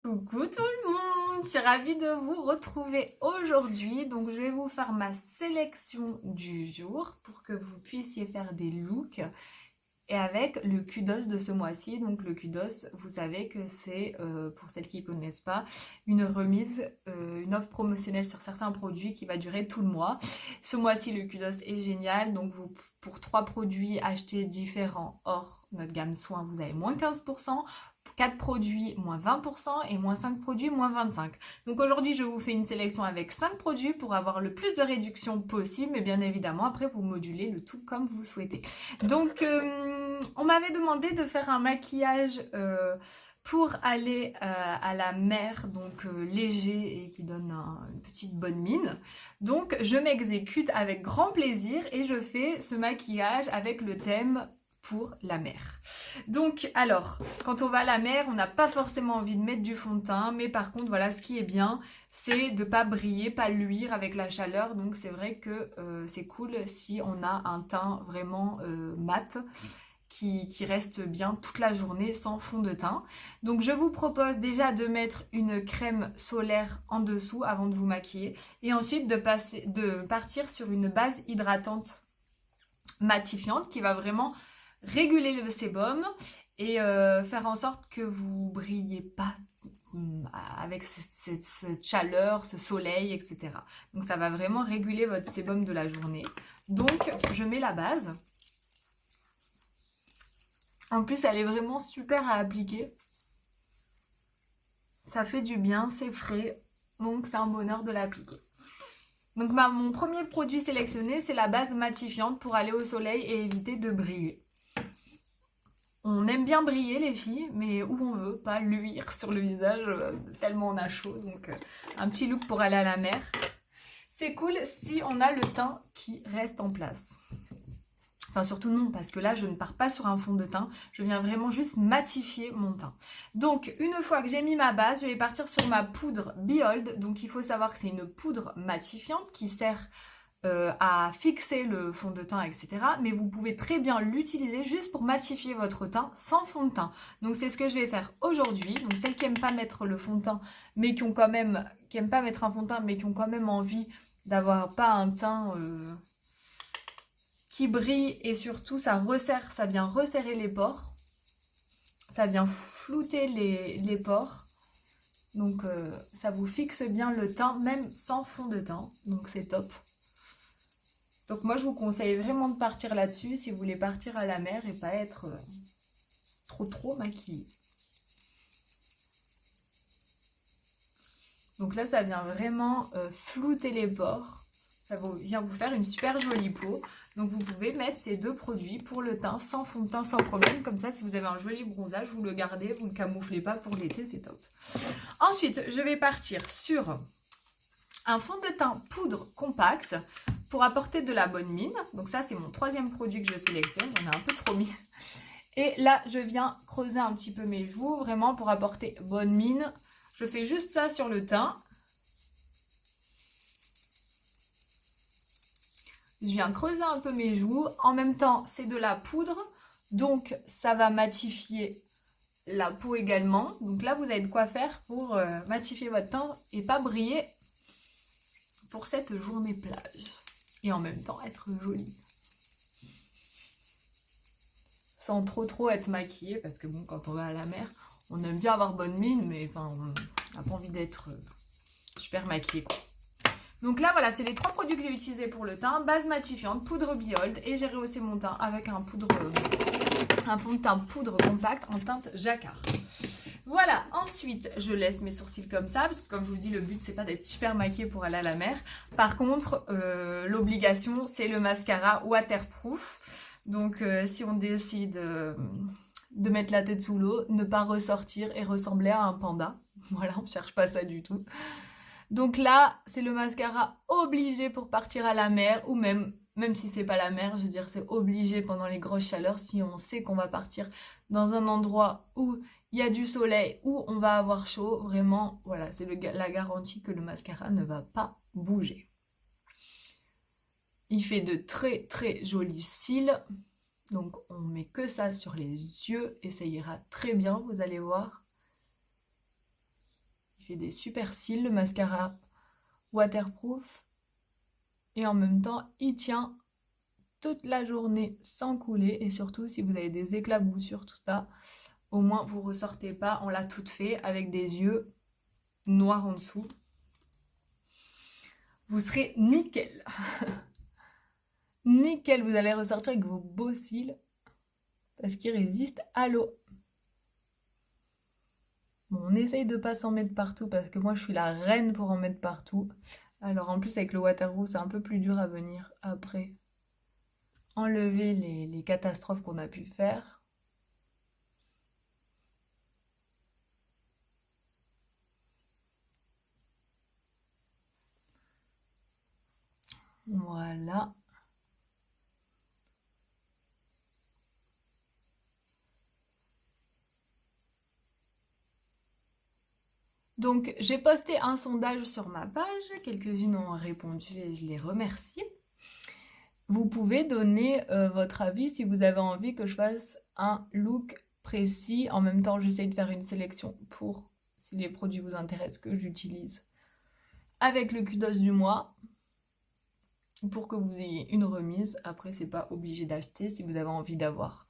Coucou tout le monde, je suis ravie de vous retrouver aujourd'hui. Donc je vais vous faire ma sélection du jour pour que vous puissiez faire des looks et avec le kudos de ce mois-ci. Donc le kudos, vous savez que c'est, pour celles qui ne connaissent pas, une remise, une offre promotionnelle sur certains produits qui va durer tout le mois. Ce mois-ci, le kudos est génial. Donc vous, pour 3 produits achetés différents hors notre gamme soins, vous avez moins 15%. 4 produits, moins 20% et moins 5 produits, moins 25%. Donc aujourd'hui, je vous fais une sélection avec 5 produits pour avoir le plus de réduction possible, mais bien évidemment, après, vous modulez le tout comme vous souhaitez. Donc, on m'avait demandé de faire un maquillage pour aller à la mer, donc léger et qui donne une petite bonne mine. Donc, je m'exécute avec grand plaisir et je fais ce maquillage avec le thème pour la mer. Donc, alors, quand on va à la mer, on n'a pas forcément envie de mettre du fond de teint, mais par contre, voilà, ce qui est bien, c'est de pas briller, pas luire avec la chaleur. Donc, c'est vrai que c'est cool si on a un teint vraiment mat qui reste bien toute la journée sans fond de teint. Donc, je vous propose déjà de mettre une crème solaire en dessous avant de vous maquiller et ensuite de partir sur une base hydratante matifiante qui va vraiment réguler le sébum et faire en sorte que vous brillez pas avec cette chaleur, ce soleil, etc. Donc ça va vraiment réguler votre sébum de la journée. Donc je mets la base. En plus elle est vraiment super à appliquer. Ça fait du bien, c'est frais, donc c'est un bonheur de l'appliquer. Donc mon premier produit sélectionné, c'est la base matifiante pour aller au soleil et éviter de briller. On aime bien briller les filles, mais où on veut, pas luire sur le visage tellement on a chaud. Donc un petit look pour aller à la mer. C'est cool si on a le teint qui reste en place. Enfin surtout non, parce que là je ne pars pas sur un fond de teint, je viens vraiment juste matifier mon teint. Donc une fois que j'ai mis ma base, je vais partir sur ma poudre Behold. Donc il faut savoir que c'est une poudre matifiante qui sert à fixer le fond de teint, etc. Mais vous pouvez très bien l'utiliser juste pour matifier votre teint sans fond de teint. Donc c'est ce que je vais faire aujourd'hui. Donc celles qui n'aiment pas mettre le fond de teint, mais qui n'aiment pas mettre un fond de teint, mais qui ont quand même envie d'avoir pas un teint qui brille et surtout ça resserre, ça vient resserrer les pores. Ça vient flouter les pores. Donc ça vous fixe bien le teint, même sans fond de teint. Donc c'est top. Donc moi je vous conseille vraiment de partir là-dessus si vous voulez partir à la mer et pas être trop maquillé. Donc là ça vient vraiment flouter les pores. Ça vient vous faire une super jolie peau. Donc vous pouvez mettre ces deux produits pour le teint sans fond de teint, sans problème. Comme ça si vous avez un joli bronzage, vous le gardez, vous ne camouflez pas pour l'été, c'est top. Ensuite je vais partir sur un fond de teint poudre compact pour apporter de la bonne mine. Donc ça, c'est mon troisième produit que je sélectionne. On a un peu trop mis. Et là, je viens creuser un petit peu mes joues, vraiment pour apporter bonne mine. Je fais juste ça sur le teint. Je viens creuser un peu mes joues. En même temps, c'est de la poudre. Donc, ça va matifier la peau également. Donc là, vous avez de quoi faire pour matifier votre teint et pas briller pour cette journée plage. Et en même temps être jolie. Sans trop être maquillée, parce que bon, quand on va à la mer, on aime bien avoir bonne mine, mais enfin, on n'a pas envie d'être super maquillée, quoi. Donc là, voilà, c'est les 3 produits que j'ai utilisés pour le teint. Base matifiante, poudre Behold, et j'ai rehaussé mon teint avec un fond de teint poudre compact en teinte jacquard. Voilà, ensuite je laisse mes sourcils comme ça, parce que comme je vous dis, le but c'est pas d'être super maquillée pour aller à la mer. Par contre, l'obligation c'est le mascara waterproof. Donc si on décide de mettre la tête sous l'eau, ne pas ressortir et ressembler à un panda. Voilà, on cherche pas ça du tout. Donc là, c'est le mascara obligé pour partir à la mer, ou même si c'est pas la mer, je veux dire c'est obligé pendant les grosses chaleurs, si on sait qu'on va partir dans un endroit où il y a du soleil, où on va avoir chaud, vraiment, voilà, c'est la garantie que le mascara ne va pas bouger. Il fait de très jolis cils, donc on met que ça sur les yeux et ça ira très bien, vous allez voir. fait des super cils, le mascara waterproof. Et en même temps, il tient toute la journée sans couler. Et surtout, si vous avez des éclaboussures, tout ça, au moins vous ressortez pas. On l'a toute fait avec des yeux noirs en dessous. Vous serez nickel. Nickel, vous allez ressortir avec vos beaux cils parce qu'ils résistent à l'eau. Bon, on essaye de pas s'en mettre partout parce que moi je suis la reine pour en mettre partout. Alors en plus avec le waterproof c'est un peu plus dur à venir après enlever les catastrophes qu'on a pu faire. Voilà. Donc j'ai posté un sondage sur ma page, quelques-unes ont répondu et je les remercie. Vous pouvez donner votre avis si vous avez envie que je fasse un look précis. En même temps, j'essaye de faire une sélection pour, si les produits vous intéressent, que j'utilise avec le kudos du mois pour que vous ayez une remise. Après, c'est pas obligé d'acheter. Si vous avez envie d'avoir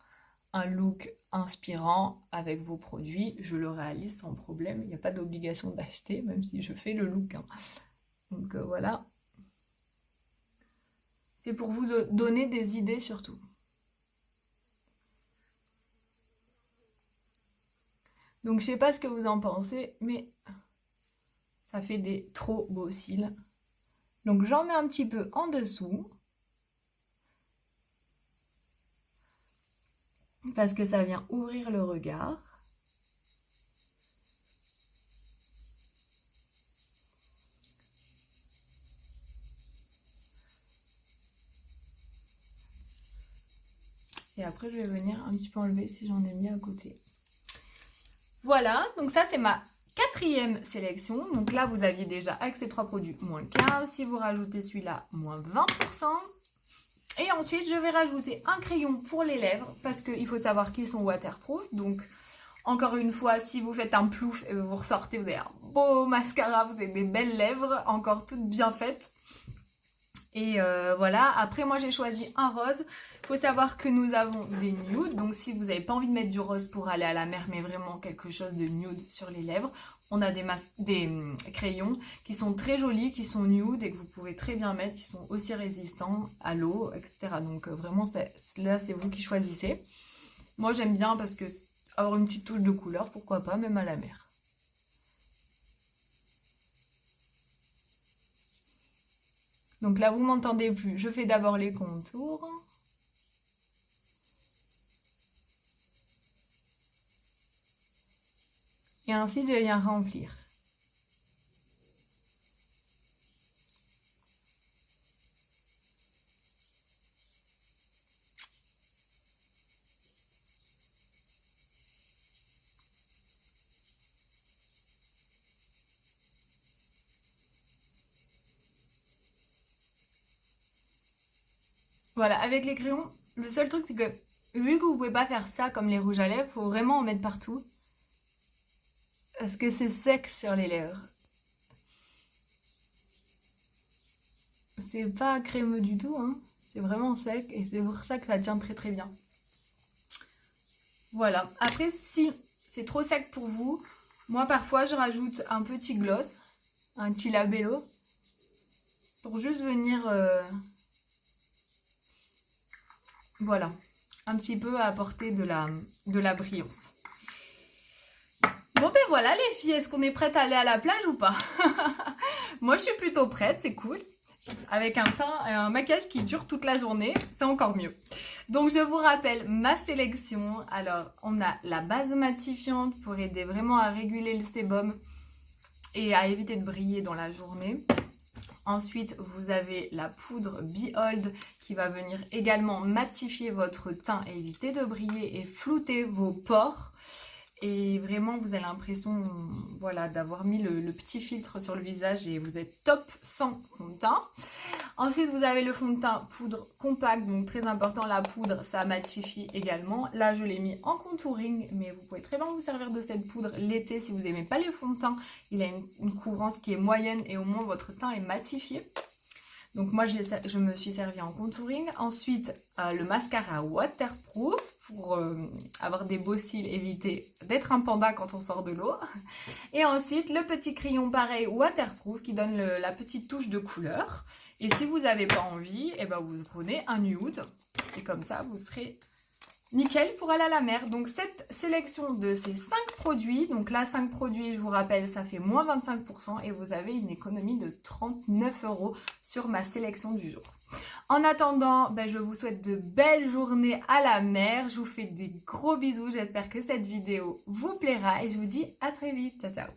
un look inspirant avec vos produits, je le réalise sans problème. Il n'y a pas d'obligation d'acheter, même si je fais le look. Hein. Donc voilà. C'est pour vous donner des idées surtout. Donc je sais pas ce que vous en pensez, mais ça fait des trop beaux cils. Donc j'en mets un petit peu en dessous. Parce que ça vient ouvrir le regard. Et après je vais venir un petit peu enlever si j'en ai mis à côté. Voilà, donc ça c'est ma 4e sélection. Donc là vous aviez déjà avec ces 3 produits moins 15. Si vous rajoutez celui-là, moins 20%. Et ensuite je vais rajouter un crayon pour les lèvres. Parce qu'il faut savoir qu'ils sont waterproof. Donc encore une fois, si vous faites un plouf et vous ressortez, vous avez un beau mascara, vous avez des belles lèvres, encore toutes bien faites. Et voilà, après moi j'ai choisi un rose. Il faut savoir que nous avons des nudes, donc si vous n'avez pas envie de mettre du rose pour aller à la mer, mais vraiment quelque chose de nude sur les lèvres, on a des crayons qui sont très jolis, qui sont nude et que vous pouvez très bien mettre, qui sont aussi résistants à l'eau, etc. Donc vraiment, là c'est vous qui choisissez. Moi j'aime bien parce que avoir une petite touche de couleur, pourquoi pas, même à la mer. Donc là, vous m'entendez plus. Je fais d'abord les contours. Et ainsi, je viens remplir. Voilà, avec les crayons, le seul truc c'est que vu que vous pouvez pas faire ça comme les rouges à lèvres, faut vraiment en mettre partout. Parce que c'est sec sur les lèvres. C'est pas crémeux du tout, hein. C'est vraiment sec et c'est pour ça que ça tient très très bien. Voilà, après si c'est trop sec pour vous, moi parfois je rajoute un petit gloss, un petit labello, pour juste venir... Voilà, un petit peu à apporter de la brillance. Bon ben voilà les filles, est-ce qu'on est prête à aller à la plage ou pas? Moi je suis plutôt prête, c'est cool. Avec un teint et un maquillage qui dure toute la journée, c'est encore mieux. Donc je vous rappelle ma sélection. Alors on a la base matifiante pour aider vraiment à réguler le sébum et à éviter de briller dans la journée. Ensuite, vous avez la poudre Behold qui va venir également matifier votre teint et éviter de briller et flouter vos pores. Et vraiment, vous avez l'impression, voilà, d'avoir mis le petit filtre sur le visage et vous êtes top sans fond de teint. Ensuite, vous avez le fond de teint poudre compact, donc très important, la poudre, ça matifie également. Là, je l'ai mis en contouring, mais vous pouvez très bien vous servir de cette poudre l'été si vous n'aimez pas les fonds de teint. Il a une couvrance qui est moyenne et au moins votre teint est matifié. Donc moi, je me suis servi en contouring. Ensuite, le mascara waterproof pour avoir des beaux cils, éviter d'être un panda quand on sort de l'eau. Et ensuite, le petit crayon pareil waterproof qui donne la petite touche de couleur. Et si vous n'avez pas envie, eh ben vous prenez un nude. Et comme ça, vous serez nickel pour aller à la mer. Donc cette sélection de ces 5 produits, donc là 5 produits, je vous rappelle, ça fait moins 25% et vous avez une économie de 39 € sur ma sélection du jour. En attendant, je vous souhaite de belles journées à la mer. Je vous fais des gros bisous. J'espère que cette vidéo vous plaira et je vous dis à très vite. Ciao, ciao.